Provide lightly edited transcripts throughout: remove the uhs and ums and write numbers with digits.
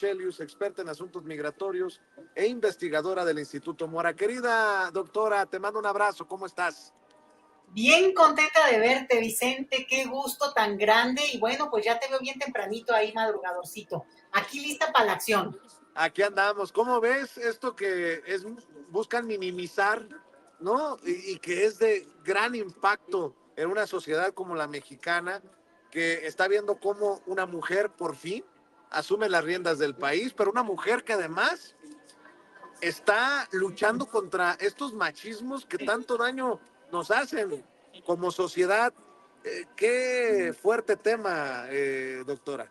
Chelius, experta en asuntos migratorios e investigadora del Instituto Mora. Querida doctora, te mando un abrazo, ¿cómo estás? Bien contenta de verte, Vicente, qué gusto tan grande. Y bueno, pues ya te veo bien tempranito ahí, madrugadorcito. Aquí lista para la acción. Aquí andamos. ¿Cómo ves esto que es buscan minimizar, ¿no? Y que es de gran impacto en una sociedad como la mexicana, que está viendo cómo una mujer por fin asume las riendas del país, pero una mujer que además está luchando contra estos machismos que tanto daño nos hacen como sociedad. Qué fuerte tema, doctora.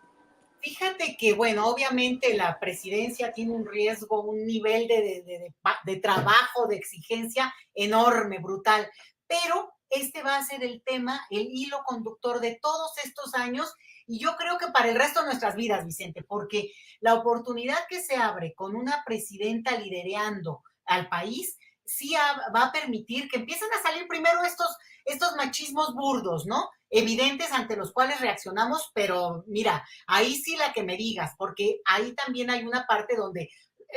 Fíjate que, bueno, obviamente la presidencia tiene un riesgo, un nivel de trabajo, de exigencia enorme, brutal, pero este va a ser el tema, el hilo conductor de todos estos años y yo creo que para el resto de nuestras vidas, Vicente, porque la oportunidad que se abre con una presidenta liderando al país sí va a permitir que empiecen a salir primero estos machismos burdos, ¿no? Evidentes ante los cuales reaccionamos, pero mira, ahí sí la que me digas, porque ahí también hay una parte donde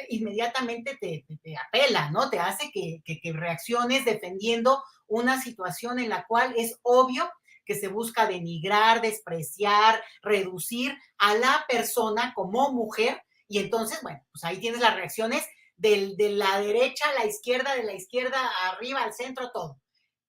inmediatamente te apela, ¿no? Te hace que reacciones defendiendo una situación en la cual es obvio que se busca denigrar, despreciar, reducir a la persona como mujer. Y entonces, bueno, pues ahí tienes las reacciones de la derecha a la izquierda, de la izquierda arriba, al centro, todo.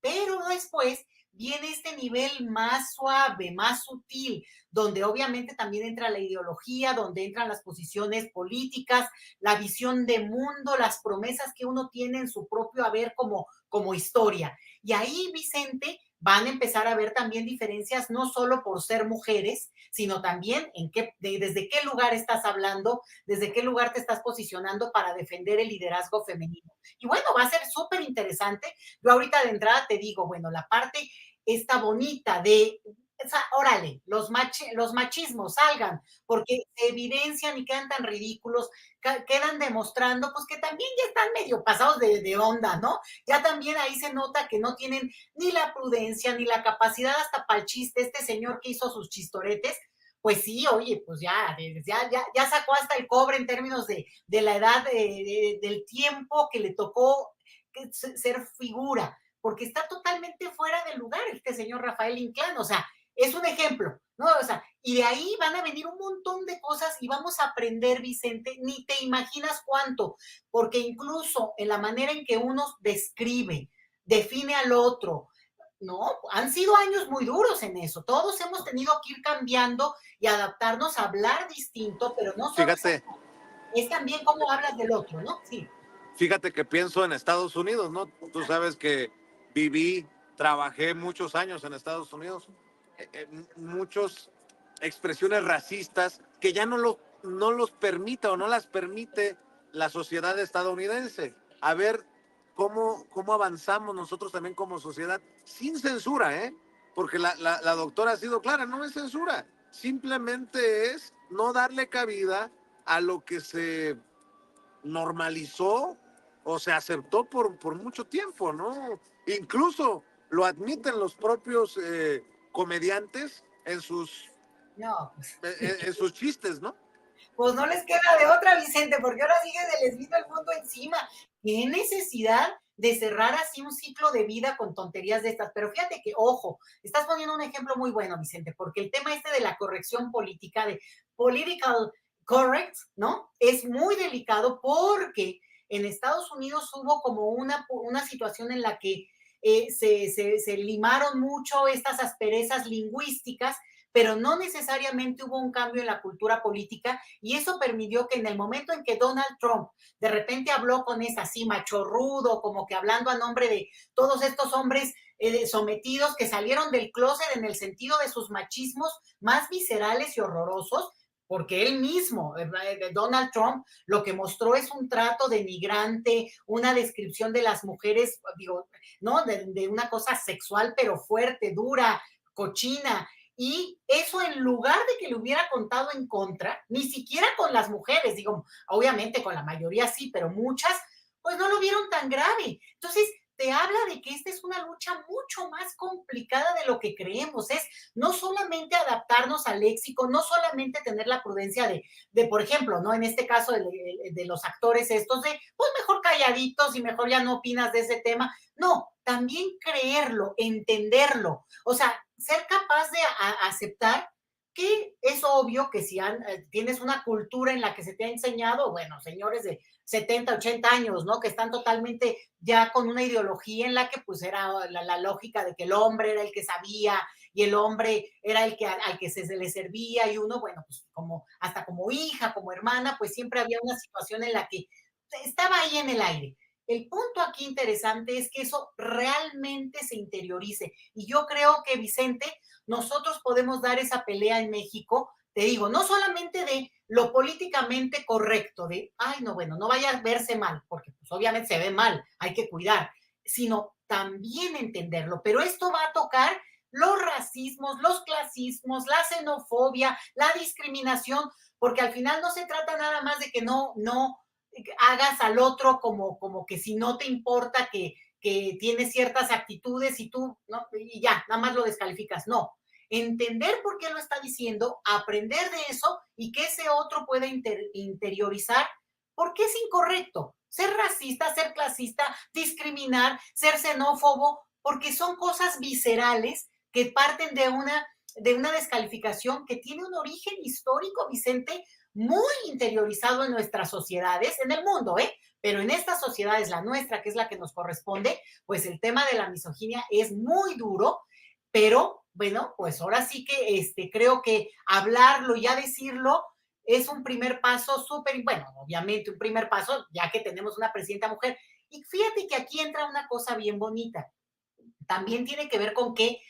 Pero después viene este nivel más suave, más sutil, donde obviamente también entra la ideología, donde entran las posiciones políticas, la visión de mundo, las promesas que uno tiene en su propio haber como historia. Y ahí, Vicente, van a empezar a ver también diferencias, no solo por ser mujeres, sino también desde qué lugar estás hablando, desde qué lugar te estás posicionando para defender el liderazgo femenino. Y bueno, va a ser súper interesante. Yo ahorita de entrada te digo, bueno, la parte esta bonita de, o sea, órale, los machismos salgan, porque se evidencian y quedan tan ridículos, quedan demostrando, pues que también ya están medio pasados de onda, ¿no? Ya también ahí se nota que no tienen ni la prudencia, ni la capacidad hasta para el chiste, este señor que hizo sus chistoretes, pues sí, oye, pues ya sacó hasta el cobre en términos de la edad, del tiempo que le tocó ser figura, porque está totalmente fuera de lugar este señor Rafael Inclán, o sea, es un ejemplo, ¿no? O sea, y de ahí van a venir un montón de cosas y vamos a aprender, Vicente, ni te imaginas cuánto, porque incluso en la manera en que uno describe, define al otro, no, han sido años muy duros en eso. Todos hemos tenido que ir cambiando y adaptarnos a hablar distinto, pero no solo Fíjate, es también cómo hablas del otro, ¿no? Sí. fíjate que pienso en Estados Unidos, ¿no? Tú sabes que viví, trabajé muchos años en Estados Unidos, muchas expresiones racistas que ya no los permite o no las permite la sociedad estadounidense. A ver cómo avanzamos nosotros también como sociedad sin censura, ¿eh? Porque la doctora ha sido clara, no es censura, simplemente es no darle cabida a lo que se normalizó o se aceptó por mucho tiempo, ¿no? Incluso lo admiten los propios comediantes No, pues, en sus chistes, ¿no? pues no les queda de otra, Vicente, porque ahora sí que se les vino el mundo encima. ¿Qué necesidad de cerrar así un ciclo de vida con tonterías de estas? Pero fíjate que, ojo, estás poniendo un ejemplo muy bueno, Vicente, porque el tema este de la corrección política, de political correct, ¿no? Es muy delicado porque en Estados Unidos hubo como una situación en la que se limaron mucho estas asperezas lingüísticas, pero no necesariamente hubo un cambio en la cultura política y eso permitió que en el momento en que Donald Trump de repente habló con esa así machorrudo, como que hablando a nombre de todos estos hombres sometidos que salieron del closet en el sentido de sus machismos más viscerales y horrorosos, porque él mismo, Donald Trump, lo que mostró es un trato denigrante, una descripción de las mujeres, digo, ¿no? De una cosa sexual, pero fuerte, dura, cochina. Y eso en lugar de que le hubiera contado en contra, ni siquiera con las mujeres, digo, obviamente con la mayoría sí, pero muchas, pues no lo vieron tan grave. Entonces, te habla de que esta es una lucha mucho más complicada de lo que creemos. Es no solamente adaptarnos al léxico, no solamente tener la prudencia de por ejemplo, ¿no? En este caso de los actores estos, de pues mejor calladitos y mejor ya no opinas de ese tema. No, también creerlo, entenderlo. O sea, ser capaz de aceptar que es obvio que si tienes una cultura en la que se te ha enseñado, bueno, señores de 70, 80 años, ¿no? Que están totalmente ya con una ideología en la que pues era la lógica de que el hombre era el que sabía y el hombre era el que al que se le servía y uno, bueno, pues como hasta como hija, como hermana, pues siempre había una situación en la que estaba ahí en el aire. El punto aquí interesante es que eso realmente se interiorice. Y yo creo que, Vicente, nosotros podemos dar esa pelea en México, te digo, no solamente de lo políticamente correcto, de, ay, no, bueno, no vaya a verse mal, porque pues obviamente se ve mal, hay que cuidar, sino también entenderlo. Pero esto va a tocar los racismos, los clasismos, la xenofobia, la discriminación, porque al final no se trata nada más de que no hagas al otro como que si no te importa que tiene ciertas actitudes y tú, ¿no? Y ya, nada más lo descalificas. No, entender por qué lo está diciendo, aprender de eso y que ese otro pueda interiorizar por qué es incorrecto. Ser racista, ser clasista, discriminar, ser xenófobo, porque son cosas viscerales que parten de una descalificación que tiene un origen histórico, Vicente, muy interiorizado en nuestras sociedades, en el mundo, ¿eh? Pero en estas sociedades, la nuestra, que es la que nos corresponde, pues el tema de la misoginia es muy duro, pero bueno, pues ahora sí que creo que hablarlo, ya decirlo, es un primer paso súper, bueno, obviamente un primer paso, ya que tenemos una presidenta mujer. Y fíjate que aquí entra una cosa bien bonita. También tiene que ver con que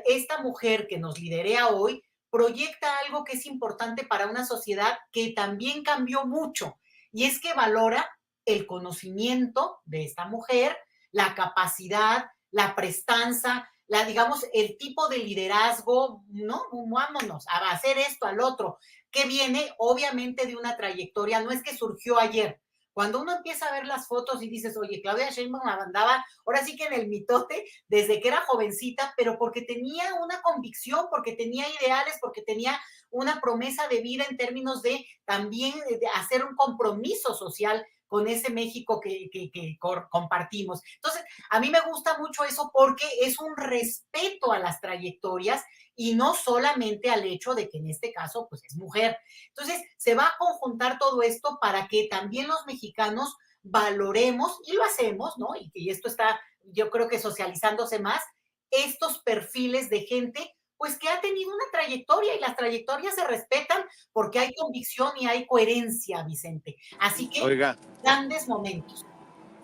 esta mujer que nos liderea hoy proyecta algo que es importante para una sociedad que también cambió mucho, y es que valora el conocimiento de esta mujer, la capacidad, la prestanza, digamos, el tipo de liderazgo, ¿no? Vámonos a hacer esto, al otro, que viene obviamente de una trayectoria, no es que surgió ayer. Cuando uno empieza a ver las fotos y dices, oye, Claudia Sheinbaum andaba ahora sí que en el mitote desde que era jovencita, pero porque tenía una convicción, porque tenía ideales, porque tenía una promesa de vida en términos de también de hacer un compromiso social con ese México que compartimos. Entonces, a mí me gusta mucho eso porque es un respeto a las trayectorias y no solamente al hecho de que en este caso, pues es mujer. Entonces, se va a conjuntar todo esto para que también los mexicanos valoremos, y lo hacemos, ¿no? Y esto está, yo creo que socializándose más, estos perfiles de gente pues que ha tenido una trayectoria y las trayectorias se respetan porque hay convicción y hay coherencia, Vicente. Así que Oiga, grandes momentos.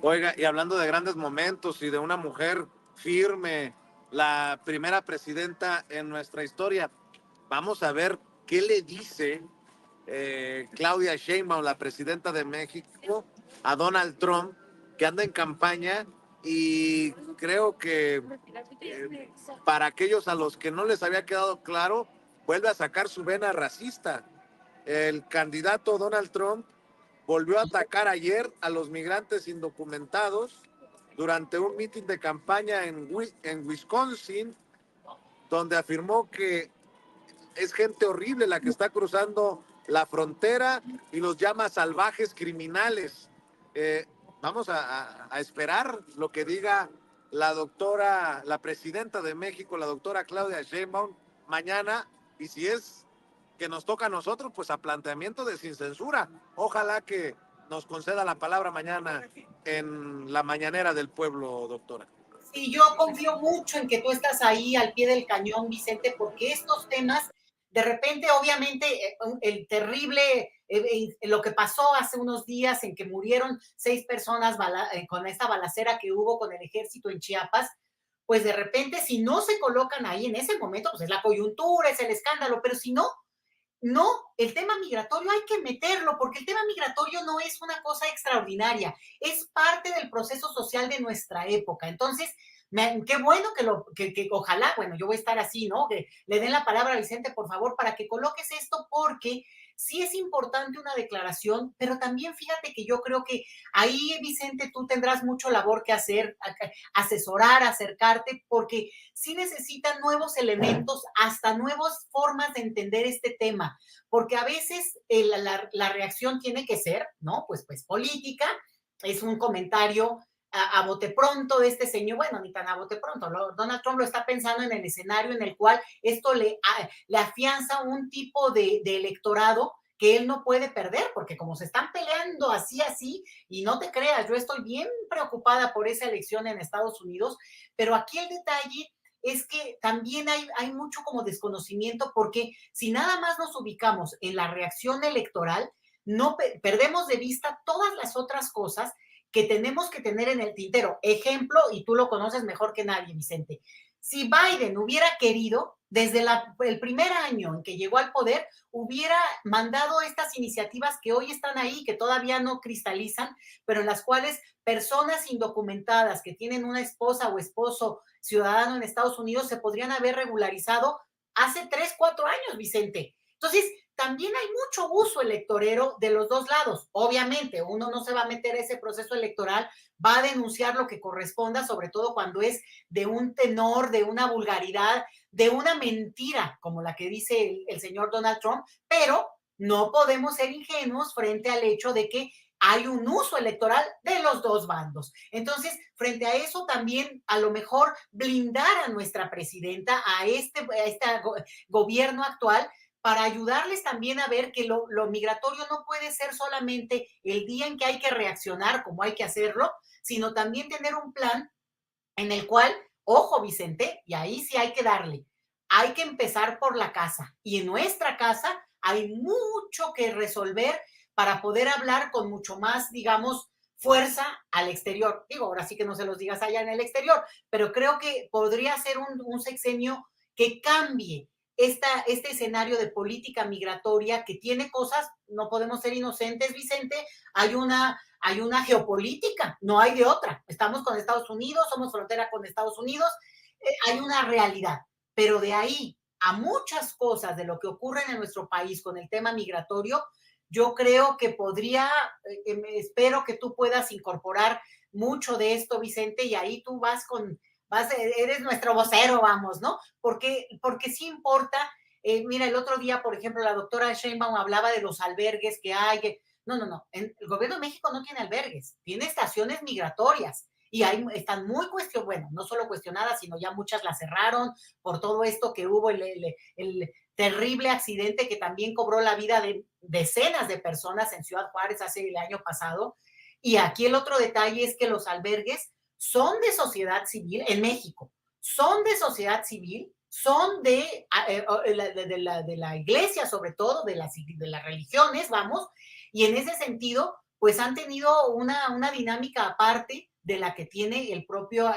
oiga, y hablando de grandes momentos y de una mujer firme, la primera presidenta en nuestra historia, vamos a ver qué le dice Claudia Sheinbaum, la presidenta de México, a Donald Trump, que anda en campaña y creo que para aquellos a los que no les había quedado claro, vuelve a sacar su vena racista. El candidato Donald Trump volvió a atacar ayer a los migrantes indocumentados durante un mitin de campaña en Wisconsin, donde afirmó que es gente horrible la que está cruzando la frontera y los llama salvajes criminales. Eh, Vamos a esperar lo que diga la doctora, la presidenta de México, la doctora Claudia Sheinbaum, mañana, y si es que nos toca a nosotros, pues a planteamiento de sin censura. Ojalá que nos conceda la palabra mañana en la mañanera del pueblo, doctora. Sí, yo confío mucho en que tú estás ahí al pie del cañón, Vicente, porque estos temas, de repente, obviamente, el terrible, lo que pasó hace unos días en que murieron 6 personas con esta balacera que hubo con el ejército en Chiapas, pues de repente, si no se colocan ahí en ese momento, pues es la coyuntura, es el escándalo, pero si no, no, el tema migratorio hay que meterlo, porque el tema migratorio no es una cosa extraordinaria, es parte del proceso social de nuestra época. Entonces, qué bueno que ojalá, bueno, yo voy a estar así, ¿no? Que le den la palabra a Vicente, por favor, para que coloques esto, porque sí es importante una declaración, pero también fíjate que yo creo que ahí, Vicente, tú tendrás mucho labor que hacer, asesorar, acercarte, porque sí necesitan nuevos elementos, hasta nuevas formas de entender este tema, porque a veces la reacción tiene que ser, ¿no? Pues política, es un comentario a bote pronto de este señor, bueno, ni tan a bote pronto, Donald Trump lo está pensando en el escenario en el cual esto le afianza un tipo de electorado que él no puede perder, porque como se están peleando así, y no te creas, yo estoy bien preocupada por esa elección en Estados Unidos, pero aquí el detalle es que también hay mucho como desconocimiento, porque si nada más nos ubicamos en la reacción electoral, no perdemos de vista todas las otras cosas que tenemos que tener en el tintero. Ejemplo, y tú lo conoces mejor que nadie, Vicente, si Biden hubiera querido, desde el primer año en que llegó al poder, hubiera mandado estas iniciativas que hoy están ahí, que todavía no cristalizan, pero en las cuales personas indocumentadas que tienen una esposa o esposo ciudadano en Estados Unidos se podrían haber regularizado hace 3, 4 años, Vicente. Entonces, también hay mucho uso electorero de los dos lados. Obviamente, uno no se va a meter a ese proceso electoral, va a denunciar lo que corresponda, sobre todo cuando es de un tenor, de una vulgaridad, de una mentira, como la que dice el señor Donald Trump, pero no podemos ser ingenuos frente al hecho de que hay un uso electoral de los dos bandos. Entonces, frente a eso, también a lo mejor blindar a nuestra presidenta, a este gobierno actual, para ayudarles también a ver que lo migratorio no puede ser solamente el día en que hay que reaccionar como hay que hacerlo, sino también tener un plan en el cual, ojo Vicente, y ahí sí hay que darle, hay que empezar por la casa. Y en nuestra casa hay mucho que resolver para poder hablar con mucho más, digamos, fuerza al exterior. Digo, ahora sí que no se los digas allá en el exterior, pero creo que podría ser un sexenio que cambie este escenario de política migratoria que tiene cosas, no podemos ser inocentes, Vicente, hay una geopolítica, no hay de otra. Estamos con Estados Unidos, somos frontera con Estados Unidos, hay una realidad, pero de ahí a muchas cosas de lo que ocurren en nuestro país con el tema migratorio, yo creo que podría, espero que tú puedas incorporar mucho de esto, Vicente, y ahí tú eres nuestro vocero, vamos, ¿no? Porque sí importa. Mira, el otro día, por ejemplo, la doctora Sheinbaum hablaba de los albergues que hay. No. El gobierno de México no tiene albergues, tiene estaciones migratorias. Y están muy cuestionadas, bueno, no solo cuestionadas, sino ya muchas las cerraron por todo esto que hubo, el terrible accidente que también cobró la vida de decenas de personas en Ciudad Juárez hace el año pasado. Y aquí el otro detalle es que los albergues son de sociedad civil en México, son de sociedad civil, son de la iglesia, sobre todo, de las religiones, vamos, y en ese sentido, pues han tenido una dinámica aparte de la que tiene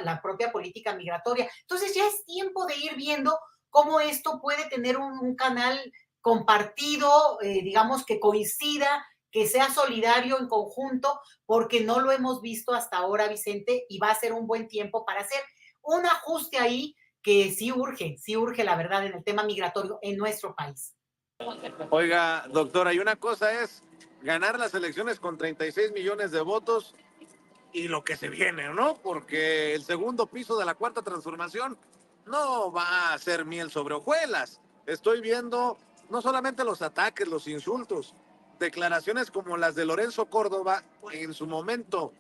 la propia política migratoria. Entonces ya es tiempo de ir viendo cómo esto puede tener un canal compartido, digamos, que coincida, que sea solidario en conjunto, porque no lo hemos visto hasta ahora, Vicente, y va a ser un buen tiempo para hacer un ajuste ahí que sí urge la verdad en el tema migratorio en nuestro país. Oiga, doctora, y una cosa es ganar las elecciones con 36 millones de votos y lo que se viene, ¿no? Porque el segundo piso de la cuarta transformación no va a ser miel sobre hojuelas. Estoy viendo no solamente los ataques, los insultos, declaraciones como las de Lorenzo Córdoba, en su momento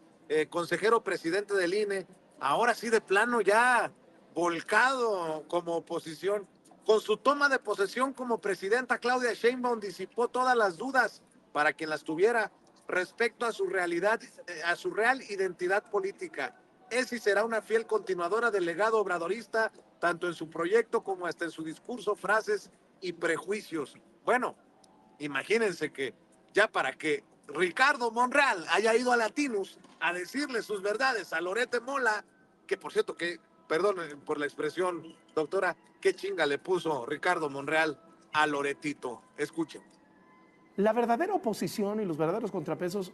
consejero presidente del INE, ahora sí de plano ya volcado como oposición. Con su toma de posesión como presidenta, Claudia Sheinbaum disipó todas las dudas para quien las tuviera respecto a su realidad, a su real identidad política. Es y será una fiel continuadora del legado obradorista, tanto en su proyecto como hasta en su discurso, frases y prejuicios. Bueno, imagínense que ya para que Ricardo Monreal haya ido a Latinus a decirle sus verdades a Lorete Mola, que por cierto que, perdón por la expresión, doctora, qué chinga le puso Ricardo Monreal a Loretito. Escuchen. La verdadera oposición y los verdaderos contrapesos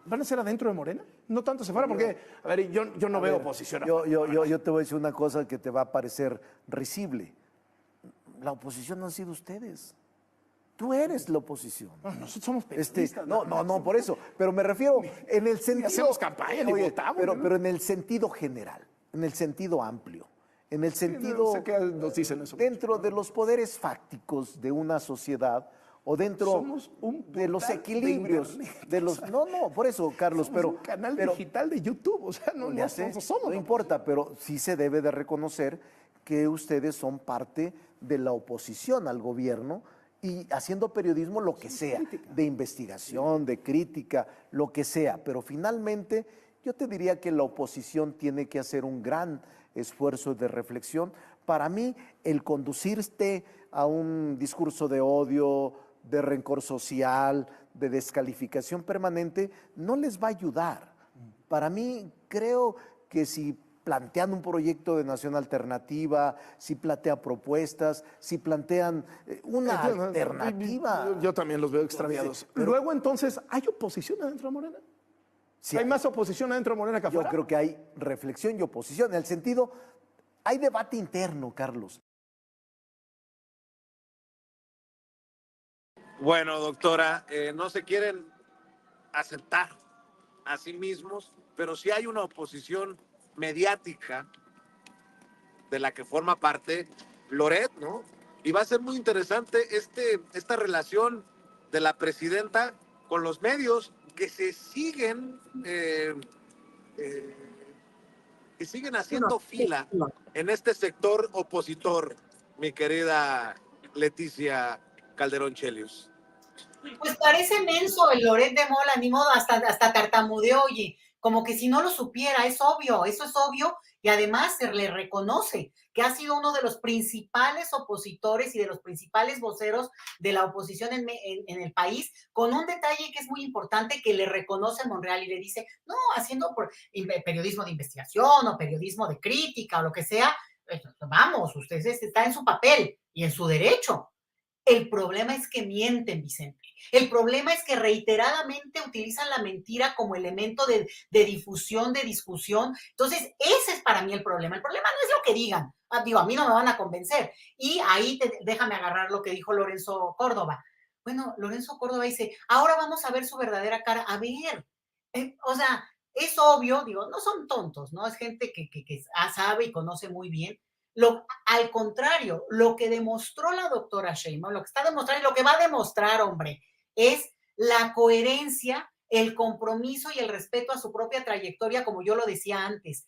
van a ser adentro de Morena, no tanto se fuera, porque, a ver, yo no veo oposición. Yo te voy a decir una cosa que te va a parecer risible. La oposición han sido ustedes. Tú eres la oposición. No, nosotros somos periodistas. No, por eso. Pero me refiero en el sentido. hacemos campaña, ni votamos, ¿no? Pero en el sentido general, en el sentido amplio, en el sentido. Sé que nos dicen eso. Dentro de los poderes fácticos de una sociedad o dentro Somos un de los portal de equilibrios internet, de los. No, por eso, Carlos, Somos pero. un canal pero, digital de YouTube, o sea, no ya sé, somos. no importa, pero sí se debe de reconocer que ustedes son parte de la oposición al gobierno y haciendo periodismo lo que sea, de investigación, de crítica, lo que sea, pero finalmente yo te diría que la oposición tiene que hacer un gran esfuerzo de reflexión. Para mí, el conducirte a un discurso de odio, de rencor social, de descalificación permanente, no les va a ayudar. Para mí, creo que si plantean un proyecto de nación alternativa, si plantea propuestas, si plantean una alternativa. Yo también los veo extraviados. Luego, entonces, ¿hay oposición adentro de Morena? Sí, ¿Hay más oposición adentro de Morena que afuera? yo creo que hay reflexión y oposición. En el sentido, hay debate interno, Carlos. Bueno, doctora, no se quieren aceptar a sí mismos, pero sí hay una oposición mediática de la que forma parte Loret, ¿no? Y va a ser muy interesante esta relación de la presidenta con los medios que se siguen que siguen haciendo fila en este sector opositor, mi querida Leticia Calderón Chelius. Pues parece menso el Loret de Mola, ni modo, hasta tartamudeó, oye, como que si no lo supiera, es obvio, eso es obvio, y además se le reconoce que ha sido uno de los principales opositores y de los principales voceros de la oposición en el país, con un detalle que es muy importante que le reconoce Monreal y le dice, no, haciendo periodismo de investigación o periodismo de crítica o lo que sea, vamos, usted está en su papel y en su derecho. El problema es que mienten, Vicente. El problema es que reiteradamente utilizan la mentira como elemento de difusión, de discusión. Entonces, ese es para mí el problema. El problema no es lo que digan. Digo, a mí no me van a convencer. Y ahí déjame agarrar lo que dijo Lorenzo Córdoba. Bueno, Lorenzo Córdoba dice, ahora vamos a ver su verdadera cara. A ver, o sea, es obvio, digo, no son tontos, ¿no? Es gente que sabe y conoce muy bien. Al contrario, lo que demostró la doctora Sheinbaum, lo que está demostrando y lo que va a demostrar, hombre, es la coherencia, el compromiso y el respeto a su propia trayectoria, como yo lo decía antes.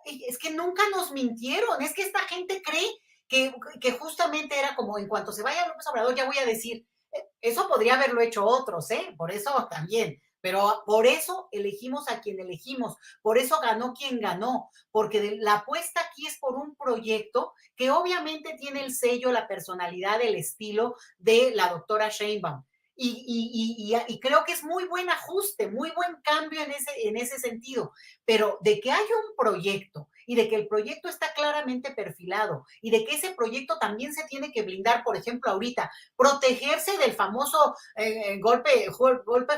Es que nunca nos mintieron, es que esta gente cree que justamente era como en cuanto se vaya López Obrador, ya voy a decir, eso podría haberlo hecho otros, por eso también, pero por eso elegimos a quien elegimos, por eso ganó quien ganó, porque la apuesta aquí es por un proyecto que obviamente tiene el sello, la personalidad, el estilo de la doctora Sheinbaum. Y creo que es muy buen ajuste, muy buen cambio en ese sentido, pero de que haya un proyecto y de que el proyecto está claramente perfilado y de que ese proyecto también se tiene que blindar, por ejemplo, ahorita, protegerse del famoso golpe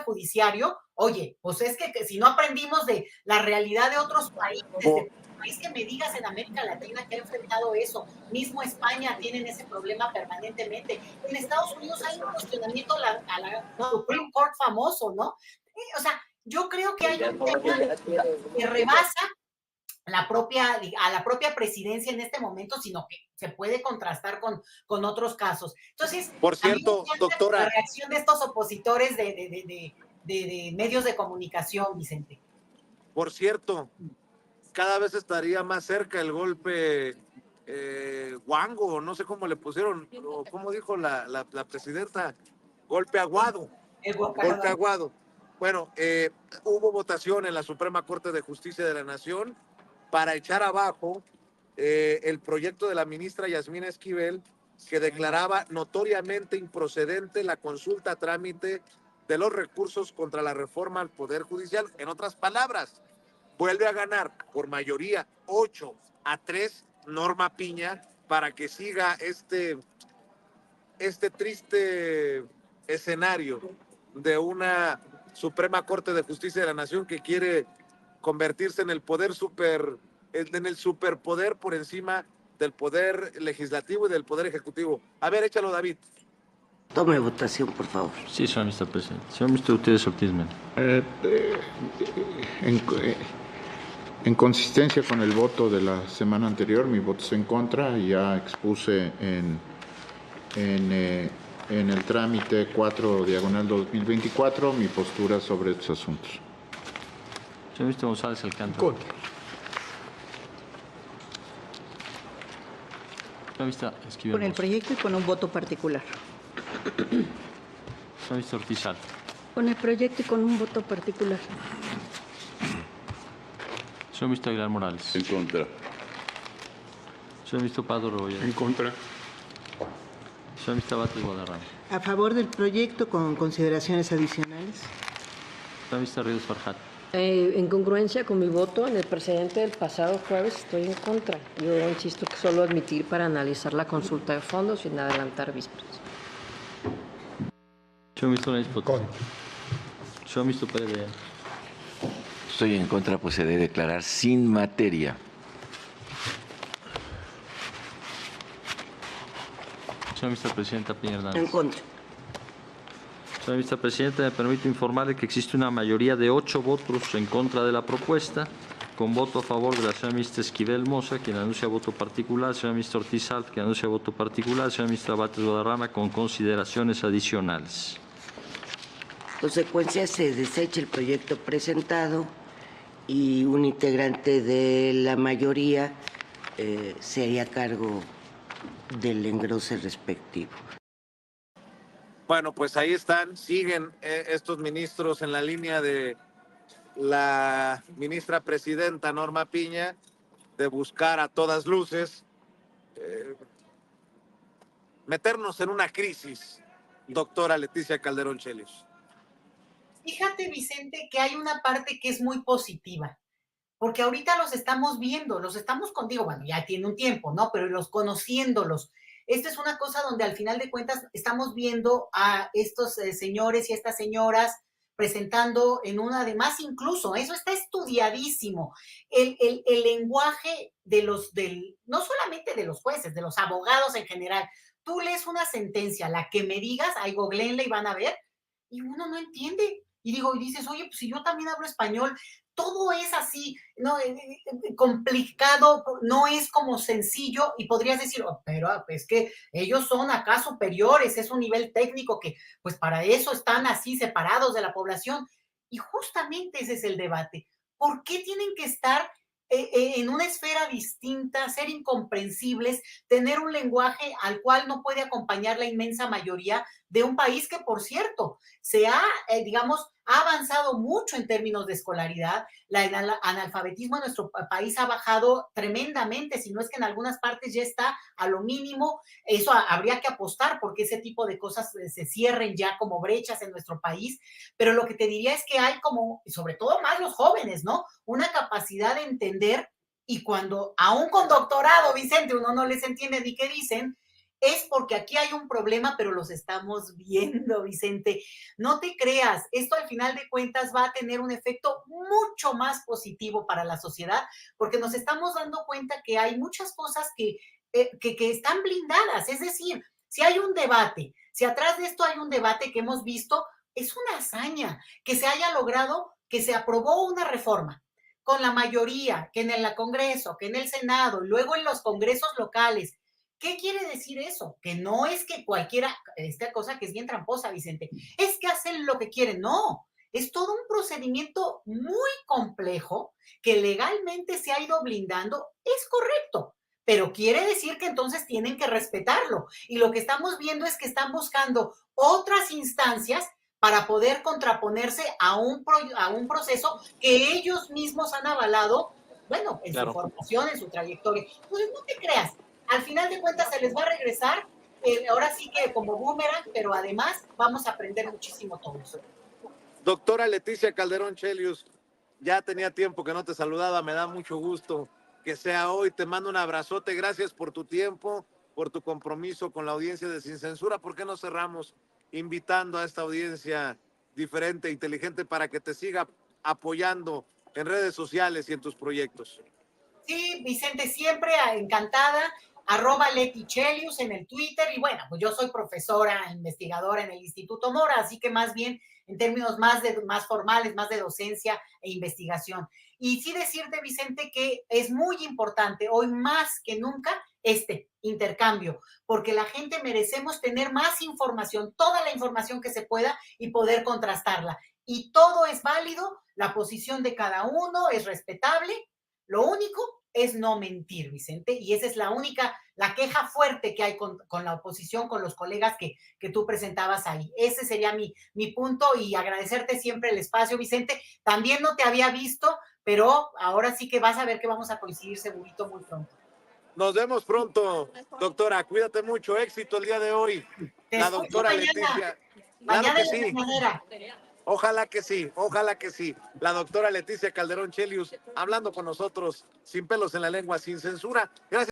judiciario. Oye, pues es que si no aprendimos de la realidad de otros países, de país que me digas en América Latina que ha enfrentado eso, mismo España tienen ese problema permanentemente. En Estados Unidos hay un cuestionamiento a la Supreme Court famoso, ¿no? O sea, yo creo que hay un tema que rebasa a la propia presidencia en este momento, sino que se puede contrastar con otros casos. Entonces, por cierto, doctora, la reacción de estos opositores de medios de comunicación, Vicente. Por cierto, cada vez estaría más cerca el golpe guango, no sé cómo le pusieron, o cómo dijo la presidenta, golpe aguado. Golpe aguado. Bueno, hubo votación en la Suprema Corte de Justicia de la Nación para echar abajo el proyecto de la ministra Yasmina Esquivel, que declaraba notoriamente improcedente la consulta a trámite de los recursos contra la reforma al Poder Judicial. En otras palabras, vuelve a ganar por mayoría 8-3 Norma Piña para que siga este triste escenario de una Suprema Corte de Justicia de la Nación que quiere convertirse en el superpoder por encima del poder legislativo y del poder ejecutivo. A ver, échalo, David. Tome votación, por favor. Sí, señor Mr. Presidente. Señor Mr. Gutiérrez Ortiz Mena. En consistencia con el voto de la semana anterior, mi voto es en contra y ya expuse en el trámite 4/2024 mi postura sobre estos asuntos. Señor Mr. González Alcántara. Contra. Señor Mr. Esquivel Con el Moza. proyecto y con un voto particular. Señor Mr. Ortiz Alto. Con el proyecto y con un voto particular. Señor Mr. Aguilar Morales. En contra. Señor Mr. Pardo Rebolledo. En contra. Señor Mr. Bates Guadarrama. A favor del proyecto con consideraciones adicionales. Señor Mr. Ríos Farjat. En congruencia con mi voto en el precedente del pasado jueves, estoy en contra. Yo insisto que solo admitir para analizar la consulta de fondo sin adelantar vísperas. Señor Mr. Lainez Potosí. Señor Mr. Pérez de Llano. Estoy en contra, pues se debe declarar sin materia. Señor Mr. Presidente Piña Hernández. En contra. Señor Mr. Presidente, me permito informarle que existe una mayoría de 8 votos en contra de la propuesta, con voto a favor de la señora Mr. Esquivel Moza, quien anuncia voto particular, señor Mr. Ortiz Alt, quien anuncia voto particular, señor Mr. Bates Guadarrama, con consideraciones adicionales. En consecuencia, se desecha el proyecto presentado y un integrante de la mayoría se haría cargo del engrose respectivo. Bueno, pues ahí están, siguen estos ministros en la línea de la ministra presidenta Norma Piña, de buscar a todas luces meternos en una crisis, doctora Leticia Calderón Chelios. Fíjate, Vicente, que hay una parte que es muy positiva, porque ahorita los estamos viendo, los estamos contigo, bueno, ya tiene un tiempo, ¿no? Pero los conociéndolos. Esta es una cosa donde al final de cuentas estamos viendo a estos señores y estas señoras presentando en una, además incluso, eso está estudiadísimo, el lenguaje no solamente de los jueces, de los abogados en general. Tú lees una sentencia, la que me digas, ahí googleenla y van a ver, y uno no entiende. Y dices, oye, pues si yo también hablo español, todo es así, ¿no? Complicado, no es como sencillo, y podrías decir, oh, pero es que ellos son acá superiores, es un nivel técnico que, pues para eso están así separados de la población. Y justamente ese es el debate. ¿Por qué tienen que estar en una esfera distinta, ser incomprensibles, tener un lenguaje al cual no puede acompañar la inmensa mayoría de un país que, por cierto, se ha, ha avanzado mucho en términos de escolaridad? El analfabetismo en nuestro país ha bajado tremendamente, si no es que en algunas partes ya está a lo mínimo. Eso habría que apostar porque ese tipo de cosas se cierren ya como brechas en nuestro país. Pero lo que te diría es que hay como, sobre todo más los jóvenes, ¿no? Una capacidad de entender, y cuando aún con doctorado, Vicente, uno no les entiende ni qué dicen, es porque aquí hay un problema, pero los estamos viendo, Vicente. No te creas, esto al final de cuentas va a tener un efecto mucho más positivo para la sociedad, porque nos estamos dando cuenta que hay muchas cosas que están blindadas. Es decir, si hay un debate, si atrás de esto hay un debate que hemos visto, es una hazaña que se haya logrado, que se aprobó una reforma con la mayoría, que en el Congreso, que en el Senado, y luego en los congresos locales. ¿Qué quiere decir eso? Que no es que cualquiera, esta cosa que es bien tramposa, Vicente, es que hacen lo que quieren. No, es todo un procedimiento muy complejo que legalmente se ha ido blindando. Es correcto, pero quiere decir que entonces tienen que respetarlo. Y lo que estamos viendo es que están buscando otras instancias para poder contraponerse a un proceso que ellos mismos han avalado, bueno, en su formación, en su trayectoria. Entonces, no te creas. Al final de cuentas se les va a regresar, ahora sí que como boomerang, pero además vamos a aprender muchísimo todos. Doctora Leticia Calderón Chelios, ya tenía tiempo que no te saludaba, me da mucho gusto que sea hoy. Te mando un abrazote, gracias por tu tiempo, por tu compromiso con la audiencia de Sin Censura. ¿Por qué no cerramos invitando a esta audiencia diferente, inteligente, para que te siga apoyando en redes sociales y en tus proyectos? Sí, Vicente, siempre encantada. @LetiChelius en el Twitter, y bueno, pues yo soy profesora, investigadora en el Instituto Mora, así que más bien en términos más formales, más de docencia e investigación. Y sí decirte, Vicente, que es muy importante hoy más que nunca este intercambio, porque la gente merecemos tener más información, toda la información que se pueda y poder contrastarla. Y todo es válido, la posición de cada uno es respetable, lo único es no mentir, Vicente, y esa es la queja fuerte que hay con la oposición, con los colegas que tú presentabas ahí. Ese sería mi punto, y agradecerte siempre el espacio, Vicente. También no te había visto, pero ahora sí que vas a ver que vamos a coincidir segurito muy pronto. Nos vemos pronto, doctora. Cuídate mucho. Éxito el día de hoy. La doctora Leticia. Claro que sí. Ojalá que sí, ojalá que sí. La doctora Leticia Calderón Chelius hablando con nosotros sin pelos en la lengua, sin censura. Gracias.